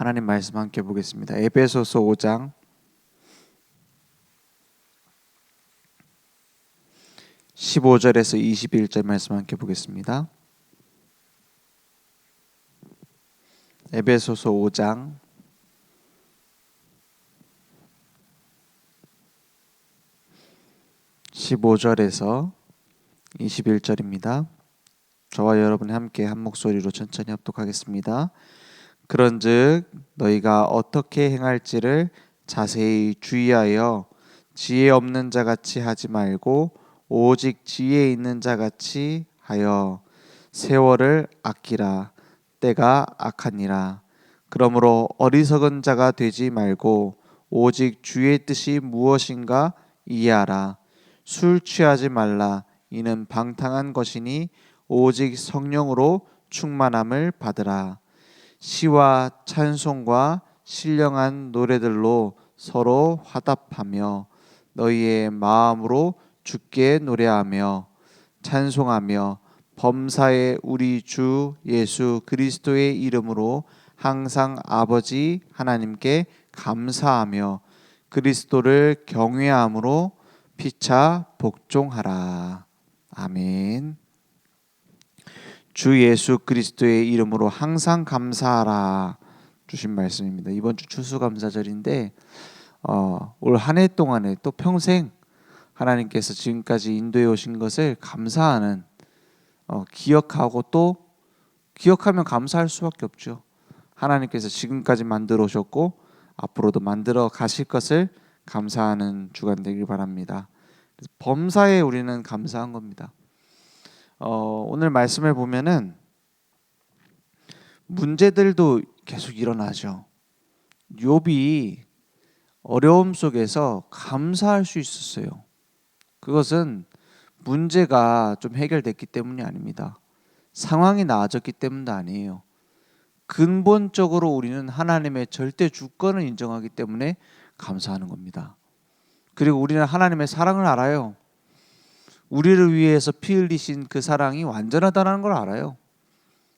하나님 말씀 함께 보겠습니다. 에베소서 5장 15절에서 21절 말씀 함께 보겠습니다. 에베소서 5장 15절에서 21절입니다. 저와 여러분이 함께 한 목소리로 천천히 합독하겠습니다. 그런즉 너희가 어떻게 행할지를 자세히 주의하여 지혜 없는 자같이 하지 말고 오직 지혜 있는 자같이 하여 세월을 아끼라. 때가 악하니라. 그러므로 어리석은 자가 되지 말고 오직 주의 뜻이 무엇인가 이해하라. 술 취하지 말라. 이는 방탕한 것이니 오직 성령으로 충만함을 받으라. 시와 찬송과 신령한 노래들로 서로 화답하며 너희의 마음으로 주께 노래하며 찬송하며 범사에 우리 주 예수 그리스도의 이름으로 항상 아버지 하나님께 감사하며 그리스도를 경외함으로 피차 복종하라. 아멘. 주 예수 그리스도의 이름으로 항상 감사하라 주신 말씀입니다. 이번 주 추수감사절인데 올 한 해 동안에 또 평생 하나님께서 지금까지 인도해 오신 것을 감사하는 기억하고 또 기억하면 감사할 수밖에 없죠. 하나님께서 지금까지 만들어 오셨고 앞으로도 만들어 가실 것을 감사하는 주간 되길 바랍니다. 그래서 범사에 우리는 감사한 겁니다. 오늘 말씀을 보면은 문제들도 계속 일어나죠. 욥이 어려움 속에서 감사할 수 있었어요. 그것은 문제가 좀 해결됐기 때문이 아닙니다. 상황이 나아졌기 때문도 아니에요. 근본적으로 우리는 하나님의 절대 주권을 인정하기 때문에 감사하는 겁니다. 그리고 우리는 하나님의 사랑을 알아요. 우리를 위해서 피 흘리신 그 사랑이 완전하다는 걸 알아요.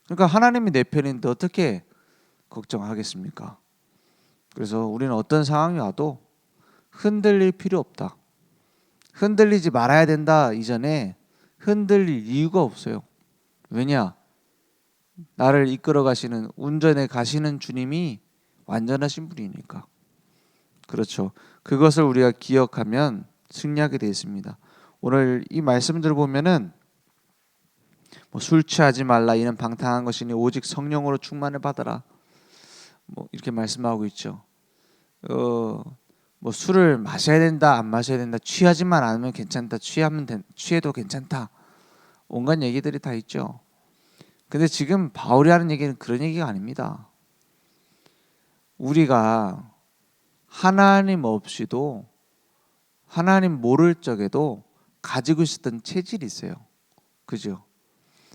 그러니까 하나님이 내 편인데 어떻게 걱정하겠습니까? 그래서 우리는 어떤 상황이 와도 흔들릴 필요 없다. 흔들리지 말아야 된다 이전에 흔들릴 이유가 없어요. 왜냐? 나를 이끌어 가시는 운전해 가시는 주님이 완전하신 분이니까. 그렇죠. 그것을 우리가 기억하면 승리하게 되어 있습니다. 오늘 이 말씀들을 보면은 술 취하지 말라. 이는 방탕한 것이니 오직 성령으로 충만을 받아라. 이렇게 말씀하고 있죠. 술을 마셔야 된다, 안 마셔야 된다, 취하지만 않으면 괜찮다, 취해도 괜찮다. 온갖 얘기들이 다 있죠. 근데 지금 바울이 하는 얘기는 그런 얘기가 아닙니다. 우리가 하나님 없이도 하나님 모를 적에도 가지고 있었던 체질이 있어요. 그죠?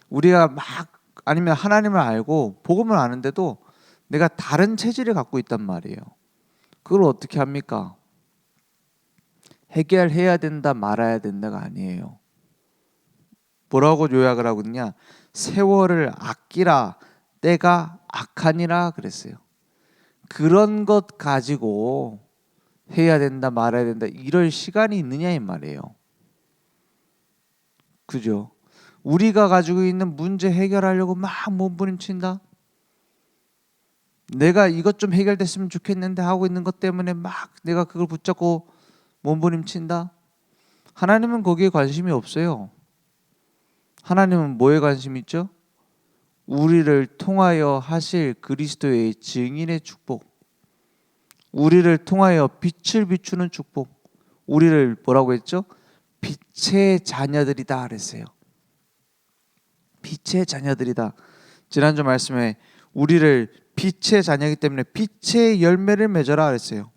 우리가 아니면 하나님을 알고 복음을 아는데도 내가 다른 체질을 갖고 있단 말이에요. 그걸 어떻게 합니까? 해결해야 된다 말아야 된다가 아니에요. 뭐라고 요약을 하고 있냐? 세월을 아끼라. 때가 악하니라 그랬어요. 그런 것 가지고 해야 된다 말아야 된다 이럴 시간이 있느냐 이 말이에요. 그죠? 우리가 가지고 있는 문제 해결하려고 막 몸부림친다. 내가 이것 좀 해결됐으면 좋겠는데 하고 있는 것 때문에 막 내가 그걸 붙잡고 몸부림친다. 하나님은 거기에 관심이 없어요. 하나님은 뭐에 관심이 있죠? 우리를 통하여 하실 그리스도의 증인의 축복, 우리를 통하여 빛을 비추는 축복, 우리를 뭐라고 했죠? 빛의 자녀들이다 그랬어요. 빛의 자녀들이다. 지난주 말씀에 우리를 빛의 자녀이기 때문에 빛의 열매를 맺어라 그랬어요.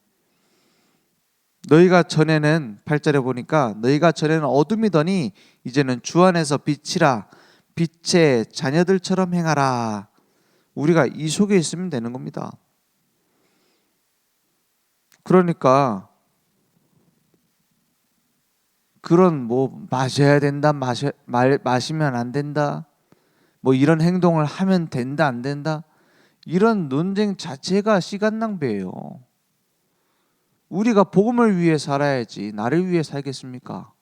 너희가 전에는 8절에 보니까 너희가 전에는 어둠이더니 이제는 주 안에서 빛이라. 빛의 자녀들처럼 행하라. 우리가 이 속에 있으면 되는 겁니다. 그러니까 그런 마셔야 된다, 마시면 안 된다, 이런 행동을 하면 된다, 안 된다, 이런 논쟁 자체가 시간 낭비예요. 우리가 복음을 위해 살아야지 나를 위해 살겠습니까?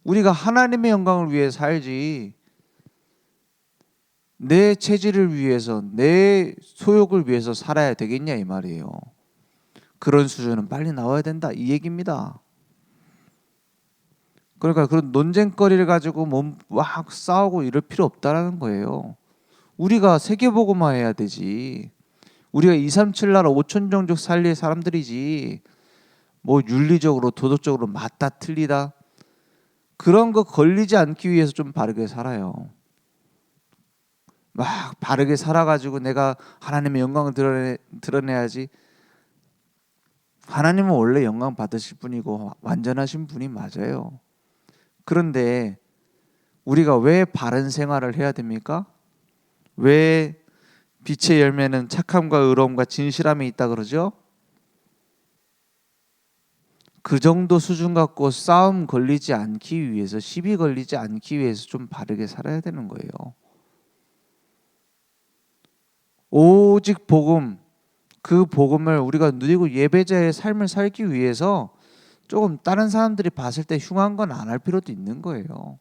우리가 하나님의 영광을 위해 살지 내 체질을 위해서 내 소욕을 위해서 살아야 되겠냐 이 말이에요. 그런 수준은 빨리 나와야 된다 이 얘기입니다. 그러니까 그런 논쟁거리를 가지고 막 싸우고 이럴 필요 없다라는 거예요. 우리가 세계복음화해야 되지. 우리가 237 나라 5천 종족 살릴 사람들이지. 뭐 윤리적으로 도덕적으로 맞다 틀리다 그런 거 걸리지 않기 위해서 좀 바르게 살아요. 막 바르게 살아가지고 내가 하나님의 영광을 드러내야지. 하나님은 원래 영광 받으실 분이고 완전하신 분이 맞아요. 그런데 우리가 왜 바른 생활을 해야 됩니까? 왜 빛의 열매는 착함과 의로움과 진실함이 있다 그러죠? 그 정도 수준 갖고 싸움 걸리지 않기 위해서, 시비 걸리지 않기 위해서 좀 바르게 살아야 되는 거예요. 오직 복음, 그 복음을 우리가 누리고 예배자의 삶을 살기 위해서 조금 다른 사람들이 봤을 때 흉한 건 안 할 필요도 있는 거예요.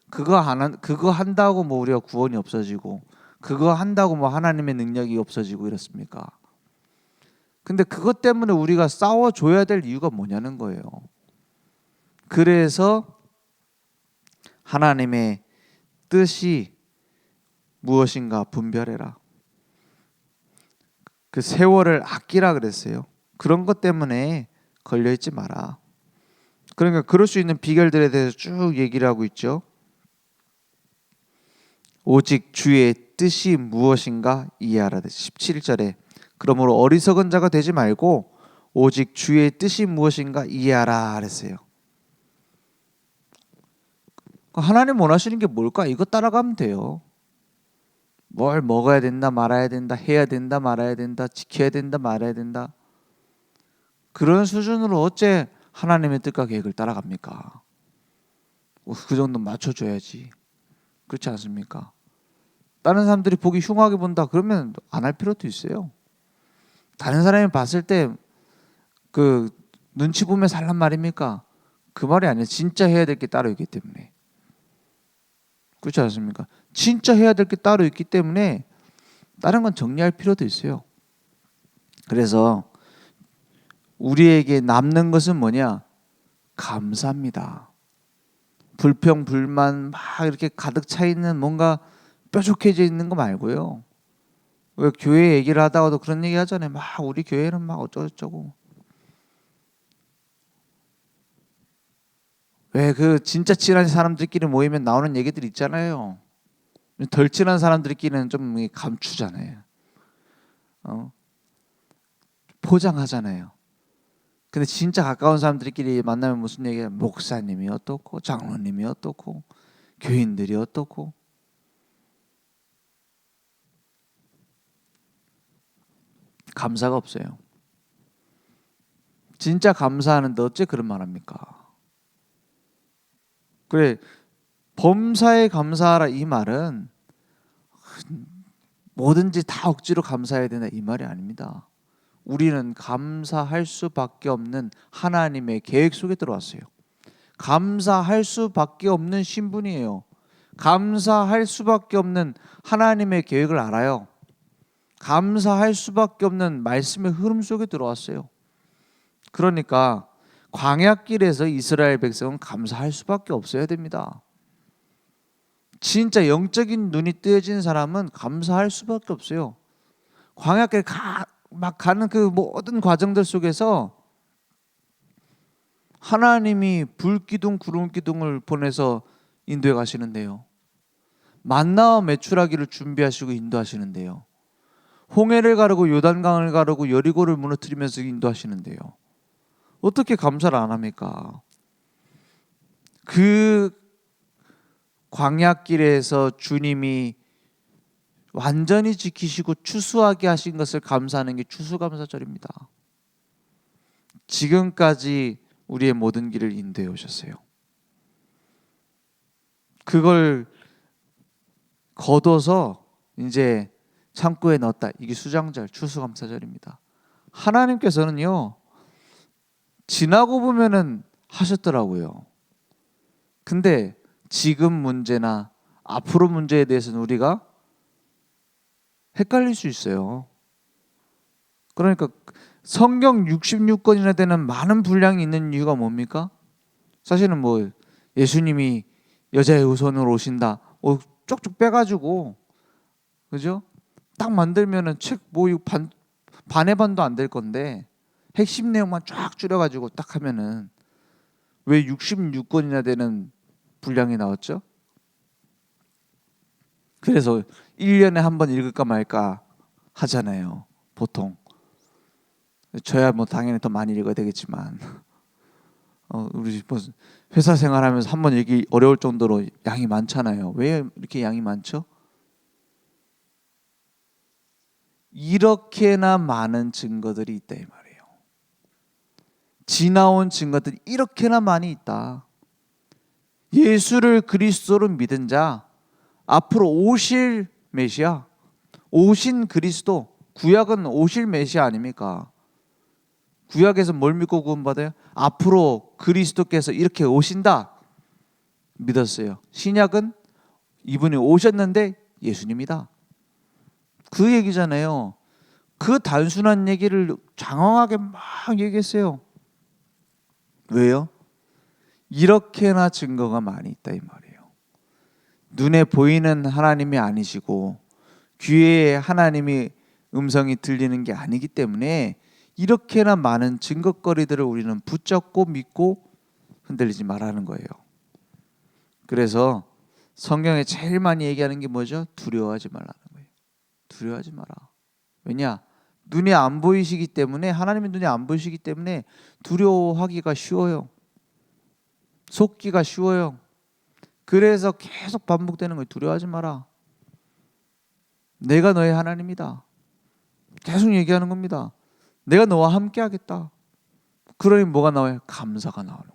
그거 한다고 뭐 우리가 구원이 없어지고 그거 한다고 뭐 하나님의 능력이 없어지고 이렇습니까? 근데 그것 때문에 우리가 싸워줘야 될 이유가 뭐냐는 거예요. 그래서 하나님의 뜻이 무엇인가 분별해라. 그 세월을 아끼라 그랬어요. 그런 것 때문에 걸려있지 마라. 그러니까 그럴 수 있는 비결들에 대해서 쭉 얘기를 하고 있죠. 오직 주의 뜻이 무엇인가 이해하라. 17절에 그러므로 어리석은 자가 되지 말고 오직 주의 뜻이 무엇인가 이해하라 그랬어요. 하나님 원하시는 게 뭘까? 이거 따라가면 돼요. 뭘 먹어야 된다 말아야 된다 해야 된다 말아야 된다 지켜야 된다 말아야 된다 그런 수준으로 어째 하나님의 뜻과 계획을 따라갑니까? 그 정도 맞춰줘야지. 그렇지 않습니까? 다른 사람들이 보기 흉하게 본다 그러면 안 할 필요도 있어요. 다른 사람이 봤을 때 그 눈치 보며 살란 말입니까? 그 말이 아니에요. 진짜 해야 될 게 따로 있기 때문에. 그렇지 않습니까? 진짜 해야 될 게 따로 있기 때문에 다른 건 정리할 필요도 있어요. 그래서 우리에게 남는 것은 뭐냐? 감사입니다. 불평, 불만 막 이렇게 가득 차 있는 뭔가 뾰족해져 있는 거 말고요. 왜 교회 얘기를 하다가도 그런 얘기 하잖아요. 막 우리 교회는 막 어쩌고저쩌고. 왜 그 진짜 친한 사람들끼리 모이면 나오는 얘기들 있잖아요. 덜 친한 사람들끼리는 좀 감추잖아요. 포장하잖아요. 근데 진짜 가까운 사람들끼리 만나면 무슨 얘기야? 목사님이 어떻고 장로님이 어떻고 교인들이 어떻고 감사가 없어요. 진짜 감사하는데 어째 그런 말 합니까? 그래 범사에 감사하라 이 말은 뭐든지 다 억지로 감사해야 된다 이 말이 아닙니다. 우리는 감사할 수밖에 없는 하나님의 계획 속에 들어왔어요. 감사할 수밖에 없는 신분이에요. 감사할 수밖에 없는 하나님의 계획을 알아요. 감사할 수밖에 없는 말씀의 흐름 속에 들어왔어요. 그러니까 광야길에서 이스라엘 백성은 감사할 수밖에 없어야 됩니다. 진짜 영적인 눈이 뜨여진 사람은 감사할 수밖에 없어요. 광야길 막 가는 그 모든 과정들 속에서 하나님이 불기둥 구름기둥을 보내서 인도해 가시는데요. 만나와 메추라기를 준비하시고 인도하시는데요. 홍해를 가르고 요단강을 가르고 여리고를 무너뜨리면서 인도하시는데요. 어떻게 감사를 안 합니까? 그 광야길에서 주님이 완전히 지키시고 추수하게 하신 것을 감사하는 게 추수감사절입니다. 지금까지 우리의 모든 길을 인도해 오셨어요. 그걸 거둬서 이제 창고에 넣었다. 이게 수장절, 추수감사절입니다. 하나님께서는요, 지나고 보면은 하셨더라고요. 근데 지금 문제나 앞으로 문제에 대해서는 우리가 헷갈릴 수 있어요. 그러니까 성경 66권이나 되는 많은 분량이 있는 이유가 뭡니까? 사실은 뭐 예수님이 여자의 후손으로 오신다, 쪽쪽 빼가지고, 그죠? 딱 만들면은 책 뭐 반의 반도 안 될 건데 핵심 내용만 쫙 줄여가지고 딱 하면은 왜 66권이나 되는 분량이 나왔죠? 그래서 1년에 한 번 읽을까 말까 하잖아요, 보통. 저야 뭐 당연히 더 많이 읽어야 되겠지만 우리 뭐 회사 생활하면서 한 번 읽기 어려울 정도로 양이 많잖아요. 왜 이렇게 양이 많죠? 이렇게나 많은 증거들이 있다 이 말이에요. 지나온 증거들이 이렇게나 많이 있다. 예수를 그리스도로 믿은 자, 앞으로 오실 메시아, 오신 그리스도, 구약은 오실 메시아 아닙니까? 구약에서 뭘 믿고 구원받아요? 앞으로 그리스도께서 이렇게 오신다 믿었어요. 신약은 이분이 오셨는데 예수님이다, 그 얘기잖아요. 그 단순한 얘기를 장황하게 막 얘기했어요. 왜요? 이렇게나 증거가 많이 있다 이 말이에요. 눈에 보이는 하나님이 아니시고 귀에 하나님이 음성이 들리는 게 아니기 때문에 이렇게나 많은 증거거리들을 우리는 붙잡고 믿고 흔들리지 말라는 거예요. 그래서 성경에 제일 많이 얘기하는 게 뭐죠? 두려워하지 말라는 거예요. 두려워하지 마라. 왜냐? 눈에 안 보이시기 때문에, 하나님의 눈에 안 보이시기 때문에 두려워하기가 쉬워요. 속기가 쉬워요. 그래서 계속 반복되는 거예요. 두려워하지 마라. 내가 너의 하나님이다. 계속 얘기하는 겁니다. 내가 너와 함께 하겠다. 그러니 뭐가 나와요? 감사가 나오는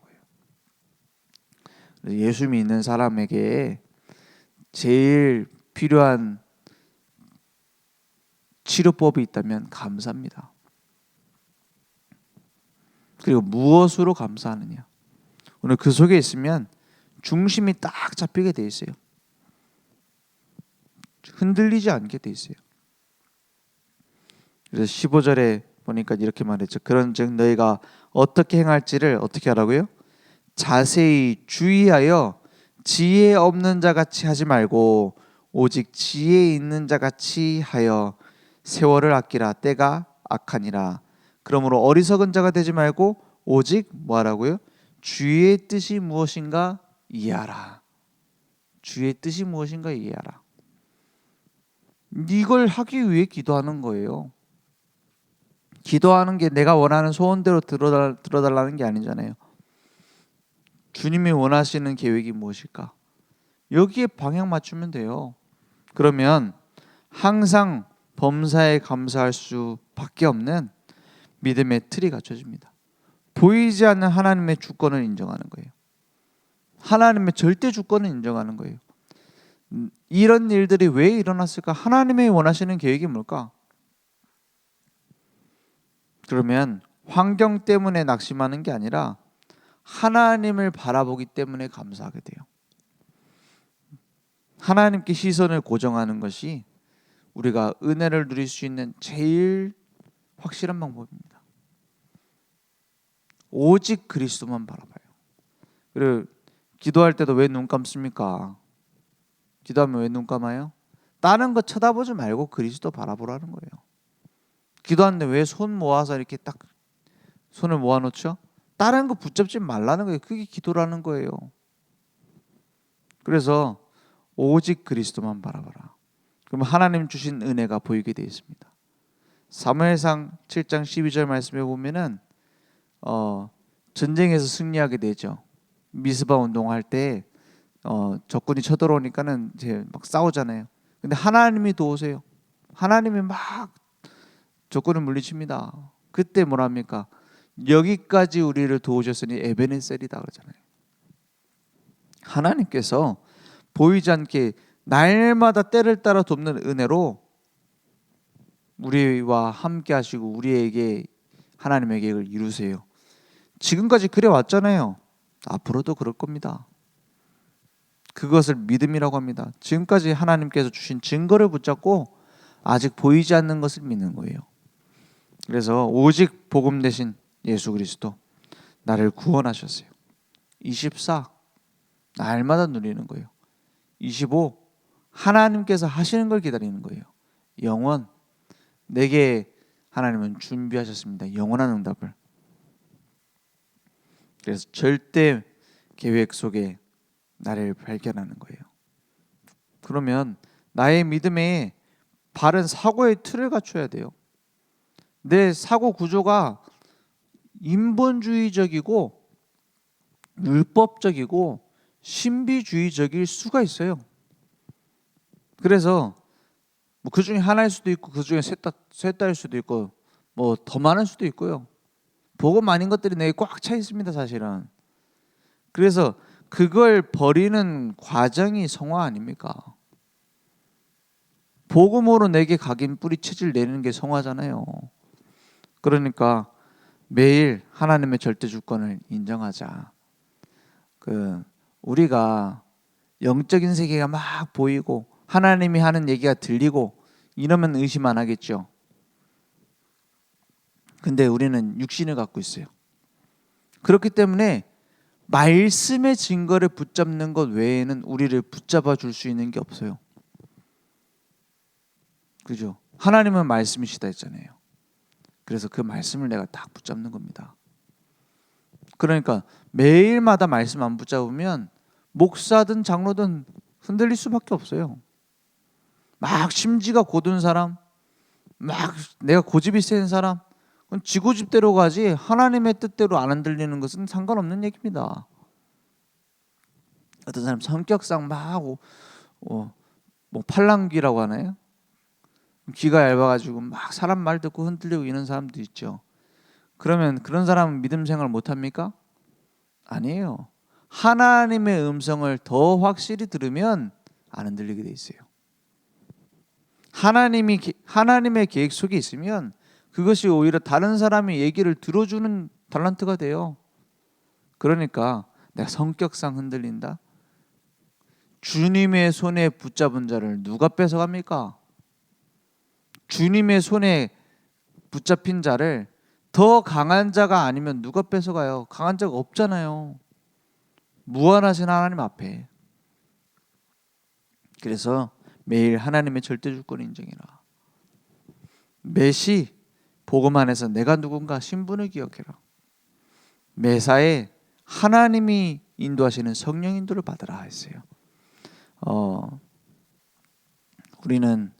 거예요. 예수 믿는 사람에게 제일 필요한 치료법이 있다면 감사입니다. 그리고 무엇으로 감사하느냐. 오늘 그 속에 있으면 중심이 딱 잡히게 돼 있어요. 흔들리지 않게 돼 있어요. 그래서 15절에 보니까 이렇게 말했죠. 그런즉 너희가 어떻게 행할지를 어떻게 하라고요? 자세히 주의하여 지혜 없는 자 같이 하지 말고 오직 지혜 있는 자 같이 하여 세월을 아끼라. 때가 악하니라. 그러므로 어리석은 자가 되지 말고 오직 뭐 하라고요? 주의 뜻이 무엇인가 이해하라. 주의 뜻이 무엇인가 이해하라. 이걸 하기 위해 기도하는 거예요. 기도하는 게 내가 원하는 소원대로 들어달라는 게 아니잖아요. 주님이 원하시는 계획이 무엇일까? 여기에 방향 맞추면 돼요. 그러면 항상 범사에 감사할 수밖에 없는 믿음의 틀이 갖춰집니다. 보이지 않는 하나님의 주권을 인정하는 거예요. 하나님의 절대 주권을 인정하는 거예요. 이런 일들이 왜 일어났을까? 하나님의 원하시는 계획이 뭘까? 그러면 환경 때문에 낙심하는 게 아니라 하나님을 바라보기 때문에 감사하게 돼요. 하나님께 시선을 고정하는 것이 우리가 은혜를 누릴 수 있는 제일 확실한 방법입니다. 오직 그리스도만 바라봐요. 그리고 기도할 때도 왜 눈 감습니까? 기도하면 왜 눈 감아요? 다른 거 쳐다보지 말고 그리스도 바라보라는 거예요. 기도하는데 왜 손 모아서 이렇게 딱 손을 모아놓죠? 다른 거 붙잡지 말라는 거예요. 그게 기도라는 거예요. 그래서 오직 그리스도만 바라봐라. 그러면 하나님 주신 은혜가 보이게 되어 있습니다. 사무엘상 7장 12절 말씀에 보면은 전쟁에서 승리하게 되죠. 미스바 운동할 때 적군이 쳐들어오니까는 이제 막 싸우잖아요. 근데 하나님이 도우세요. 하나님이 막 적군을 물리칩니다. 그때 뭐랍니까? 여기까지 우리를 도우셨으니 에베네셀이다 그러잖아요. 하나님께서 보이지 않게 날마다 때를 따라 돕는 은혜로 우리와 함께 하시고 우리에게 하나님의 계획을 이루세요. 지금까지 그래 왔잖아요. 앞으로도 그럴 겁니다. 그것을 믿음이라고 합니다. 지금까지 하나님께서 주신 증거를 붙잡고 아직 보이지 않는 것을 믿는 거예요. 그래서 오직 복음 대신 예수 그리스도 나를 구원하셨어요. 24 날마다 누리는 거예요. 25 하나님께서 하시는 걸 기다리는 거예요. 영원 내게 하나님은 준비하셨습니다. 영원한 응답을. 그래서 절대 계획 속에 나를 발견하는 거예요. 그러면 나의 믿음에 바른 사고의 틀을 갖춰야 돼요. 내 사고 구조가 인본주의적이고 율법적이고 신비주의적일 수가 있어요. 그래서 뭐 그 중에 하나일 수도 있고 그 중에 셋다일 수도 있고 뭐 더 많을 수도 있고요. 복음 아닌 것들이 내게 꽉 차 있습니다, 사실은. 그래서 그걸 버리는 과정이 성화 아닙니까? 복음으로 내게 각인 뿌리채질 내는 게 성화잖아요. 그러니까 매일 하나님의 절대 주권을 인정하자. 우리가 영적인 세계가 막 보이고 하나님이 하는 얘기가 들리고 이러면 의심 안 하겠죠. 근데 우리는 육신을 갖고 있어요. 그렇기 때문에 말씀의 증거를 붙잡는 것 외에는 우리를 붙잡아 줄 수 있는 게 없어요. 그죠? 하나님은 말씀이시다 했잖아요. 그래서 그 말씀을 내가 딱 붙잡는 겁니다. 그러니까 매일마다 말씀 안 붙잡으면 목사든 장로든 흔들릴 수밖에 없어요. 막 심지가 고든 사람, 막 내가 고집이 센 사람, 그건 지 고집대로 가지 하나님의 뜻대로 안 흔들리는 것은 상관없는 얘기입니다. 어떤 사람 성격상 막 뭐 팔랑귀라고 하나요? 귀가 얇아가지고 막 사람 말 듣고 흔들리고 이런 사람도 있죠. 그러면 그런 사람은 믿음 생활 못합니까? 아니에요. 하나님의 음성을 더 확실히 들으면 안 흔들리게 돼 있어요. 하나님의 계획 속에 있으면 그것이 오히려 다른 사람의 얘기를 들어주는 달란트가 돼요. 그러니까 내가 성격상 흔들린다. 주님의 손에 붙잡은 자를 누가 뺏어갑니까? 주님의 손에 붙잡힌 자를 더 강한 자가 아니면 누가 뺏어가요? 강한 자가 없잖아요. 무한하신 하나님 앞에. 그래서 매일 하나님의 절대 주권을 인정해라. 매시 복음 안에서 내가 누군가 신분을 기억해라. 매사에 하나님이 인도하시는 성령 인도를 받으라 했어요. 우리는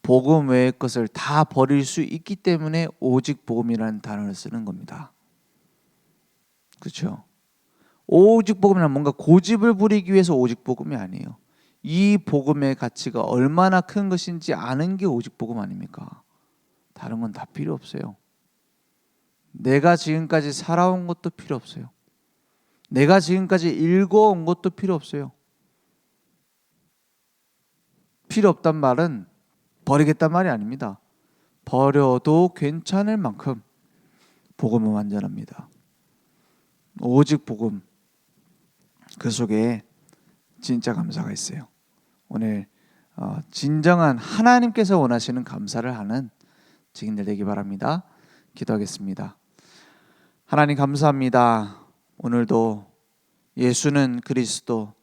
복음 외의 것을 다 버릴 수 있기 때문에 오직 복음이라는 단어를 쓰는 겁니다. 그렇죠? 오직 복음이란 뭔가 고집을 부리기 위해서 오직 복음이 아니에요. 이 복음의 가치가 얼마나 큰 것인지 아는 게 오직 복음 아닙니까? 다른 건 다 필요 없어요. 내가 지금까지 살아온 것도 필요 없어요. 내가 지금까지 읽어온 것도 필요 없어요. 필요 없단 말은 버리겠단 말이 아닙니다. 버려도 괜찮을 만큼 복음은 완전합니다. 오직 복음, 그 속에 진짜 감사가 있어요. 오늘 진정한 하나님께서 원하시는 감사를 하는 증인들 되기 바랍니다. 기도하겠습니다. 하나님 감사합니다. 오늘도 예수는 그리스도,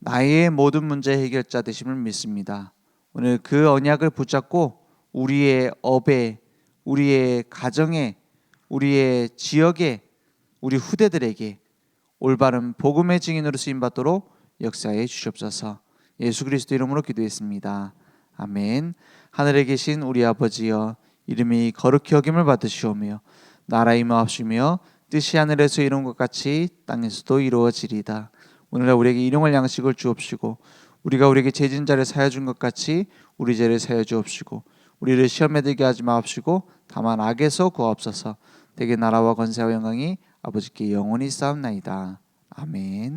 나의 모든 문제 해결자 되심을 믿습니다. 오늘 그 언약을 붙잡고 우리의 업에, 우리의 가정에, 우리의 지역에, 우리 후대들에게 올바른 복음의 증인으로 쓰임받도록 역사해 주시옵소서. 예수 그리스도 이름으로 기도했습니다. 아멘. 하늘에 계신 우리 아버지여, 이름이 거룩히 여김을 받으시오며 나라의 임하옵시며 뜻이 하늘에서 이룬 것 같이 땅에서도 이루어지리다. 오늘날 우리에게 일용할 양식을 주옵시고 우리가 우리에게 죄진 자를 사하여 준 것 같이 우리 죄를 사하여 주옵시고 우리를 시험에 들게 하지 마옵시고 다만 악에서 구하옵소서. 대개 나라와 권세와 영광이 아버지께 영원히 쌓옵나이다. 아멘.